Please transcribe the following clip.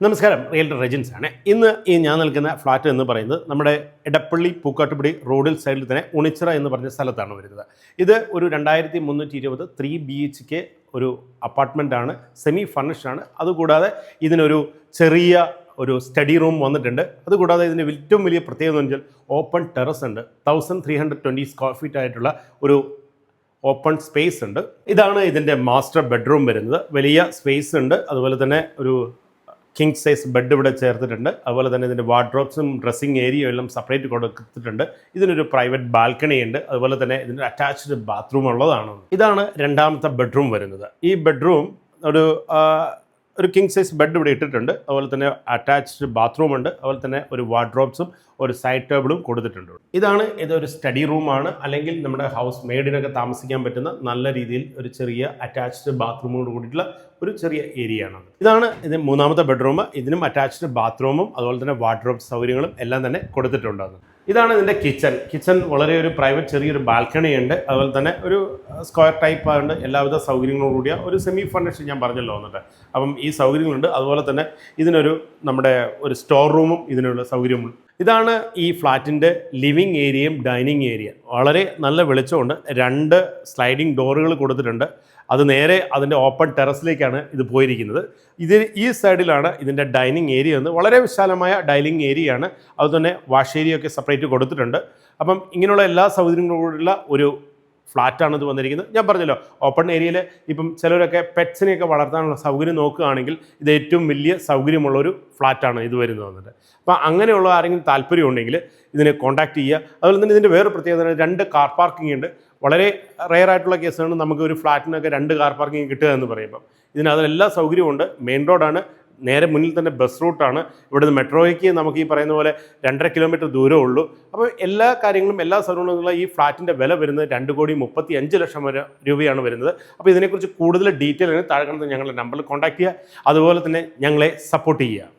നമസ്കാരം, റിയൽറ്റർ റെജിൻസ് ആണ്. ഇന്ന് ഞാൻ നിൽക്കുന്ന ഫ്ലാറ്റ് എന്ന് പറയുന്നത് നമ്മുടെ എടപ്പള്ളി പൂക്കാട്ടുപടി റോഡിൽ സൈഡിൽ തന്നെ ഉണിച്ചിറ എന്ന് പറഞ്ഞ സ്ഥലത്താണ് വരുന്നത്. ഇത് ഒരു 2320 3 BHK ഒരു അപ്പാർട്ട്മെൻറ്റാണ്, സെമി ഫർണിഷ്ഡ് ആണ്. അതുകൂടാതെ ഇതിനൊരു ചെറിയ ഒരു സ്റ്റഡി റൂം വന്നിട്ടുണ്ട്. അതുകൂടാതെ ഇതിൻ്റെ ഏറ്റവും വലിയ പ്രത്യേകത എന്ന് വെച്ചാൽ ഓപ്പൺ ടെറസ് ഉണ്ട്. 1320 സ്ക്വയർ ഫീറ്റ് ആയിട്ടുള്ള ഒരു ഓപ്പൺ സ്പേസ് ഉണ്ട്. ഇതാണ് ഇതിൻ്റെ മാസ്റ്റർ ബെഡ്റൂം വരുന്നത്. വലിയ സ്പേസ് ഉണ്ട്. അതുപോലെ തന്നെ ഒരു കിങ് സൈസ് ബെഡ് ഇവിടെ ചേർത്തിട്ടുണ്ട്. അതുപോലെ തന്നെ ഇതിൻ്റെ വാർഡ്രോബ്സും ഡ്രസ്സിങ് ഏരിയയും എല്ലാം സെപ്പറേറ്റ് കൊടുത്തിട്ടുണ്ട്. ഇതിനൊരു പ്രൈവറ്റ് ബാൽക്കണി ഉണ്ട്. അതുപോലെ തന്നെ ഇതിൻ്റെ അറ്റാച്ച്ഡ് ബാത്റൂം ഉള്ളതാണ്. ഇതാണ് രണ്ടാമത്തെ ബെഡ്റൂം വരുന്നത്. ഈ ബെഡ്റൂം ഒരു കിങ് സൈസ് ബെഡ് ഇവിടെ ഇട്ടിട്ടുണ്ട്. അതുപോലെ തന്നെ അറ്റാച്ച്ഡ് ബാത്റൂം ഉണ്ട്. അതുപോലെ തന്നെ ഒരു വാർഡ്രോബ്സും ഒരു സൈഡ് ടേബിളും കൊടുത്തിട്ടുണ്ട്. ഇതൊരു സ്റ്റഡി റൂമാണ്, അല്ലെങ്കിൽ നമ്മുടെ ഹൗസ് മെയ്ഡിനൊക്കെ താമസിക്കാൻ പറ്റുന്ന നല്ല രീതിയിൽ ഒരു ചെറിയ അറ്റാച്ച്ഡ് ബാത്റൂമോട് കൂടിയിട്ടുള്ള ഒരു ചെറിയ ഏരിയ ആണ്. ഇതാണ് മൂന്നാമത്തെ ബെഡ്റൂം. ഇതിനും അറ്റാച്ച്ഡ് ബാത്റൂമും അതുപോലെ തന്നെ വാർഡ്രോബ് സൗകര്യങ്ങളും എല്ലാം തന്നെ കൊടുത്തിട്ടുണ്ടാകും. ഇതാണ് ഇതിൻ്റെ കിച്ചൺ വളരെ ഒരു പ്രൈവറ്റ് ചെറിയൊരു ബാൽക്കണി ഉണ്ട്. അതുപോലെ തന്നെ ഒരു സ്ക്വയർ ടൈപ്പ് ആയതുകൊണ്ട് എല്ലാവിധ സൗകര്യങ്ങളോട് കൂടിയ ഒരു സെമി ഫർണിഷ്ഡ് ഞാൻ പറഞ്ഞല്ലോ വന്നിട്ട്. അപ്പം ഈ സൗകര്യങ്ങളുണ്ട്. അതുപോലെ തന്നെ ഇതിനൊരു നമ്മുടെ ഒരു സ്റ്റോർ റൂമും ഇതിനുള്ള സൗകര്യമുണ്ട്. ഇതാണ് ഈ ഫ്ലാറ്റിൻ്റെ ലിവിങ് ഏരിയയും ഡൈനിങ് ഏരിയ. വളരെ നല്ല വെളിച്ചമുണ്ട്. 2 സ്ലൈഡിങ് ഡോറുകൾ കൊടുത്തിട്ടുണ്ട്. അത് നേരെ അതിൻ്റെ ഓപ്പൺ ടെറസിലേക്കാണ് ഇത് പോയിരിക്കുന്നത്. ഈ സൈഡിലാണ് ഇതിൻ്റെ ഡൈനിങ് ഏരിയ എന്ന്. വളരെ വിശാലമായ ഡൈനിങ് ഏരിയ ആണ്. അതുതന്നെ വാഷ് ഏരിയ ഒക്കെ സെപ്പറേറ്റ് കൊടുത്തിട്ടുണ്ട്. അപ്പം ഇങ്ങനെയുള്ള എല്ലാ സൗകര്യങ്ങളോടുള്ള ഒരു ഫ്ലാറ്റാണ് ഇത് വന്നിരിക്കുന്നത്. ഞാൻ പറഞ്ഞല്ലോ, ഓപ്പൺ ഏരിയയിൽ ഇപ്പം ചിലരൊക്കെ പെറ്റ്സിനെയൊക്കെ വളർത്താനുള്ള സൗകര്യം നോക്കുകയാണെങ്കിൽ ഇത് ഏറ്റവും വലിയ സൗകര്യമുള്ളൊരു ഫ്ലാറ്റാണ് ഇത് വരുന്നത് വന്നിട്ട്. അപ്പോൾ അങ്ങനെയുള്ള ആരെങ്കിലും താല്പര്യമുണ്ടെങ്കിൽ ഇതിനെ കോൺടാക്റ്റ് ചെയ്യുക. അതുപോലെ തന്നെ ഇതിൻ്റെ വേറെ പ്രത്യേകത 2 കാർ പാർക്കിംഗ് ഉണ്ട്. വളരെ റെയർ ആയിട്ടുള്ള കേസാണ് നമുക്ക് ഒരു ഫ്ലാറ്റിനൊക്കെ 2 കാർ പാർക്കിംഗ് കിട്ടുക എന്ന് പറയുമ്പം. ഇതിനതെല്ലാ സൗകര്യമുണ്ട്. മെയിൻ റോഡാണ്, നേരെ മുന്നിൽ തന്നെ ബസ് റൂട്ടാണ്. ഇവിടുന്ന് മെട്രോയ്ക്ക് നമുക്ക് ഈ പറയുന്ന പോലെ 2.5 കിലോമീറ്റർ ദൂരമേ ഉള്ളൂ. അപ്പോൾ എല്ലാ കാര്യങ്ങളും എല്ലാ സൗകര്യങ്ങളുള്ള ഈ ഫ്ലാറ്റിൻ്റെ വില വരുന്നത് 2,35,00,000 രൂപയാണ് വരുന്നത്. അപ്പോൾ ഇതിനെക്കുറിച്ച് കൂടുതൽ ഡീറ്റെയിൽ താഴെ കാണുന്ന ഞങ്ങളുടെ നമ്പറിൽ കോൺടാക്ട് ചെയ്യുക. അതുപോലെ തന്നെ ഞങ്ങളെ സപ്പോർട്ട് ചെയ്യുക.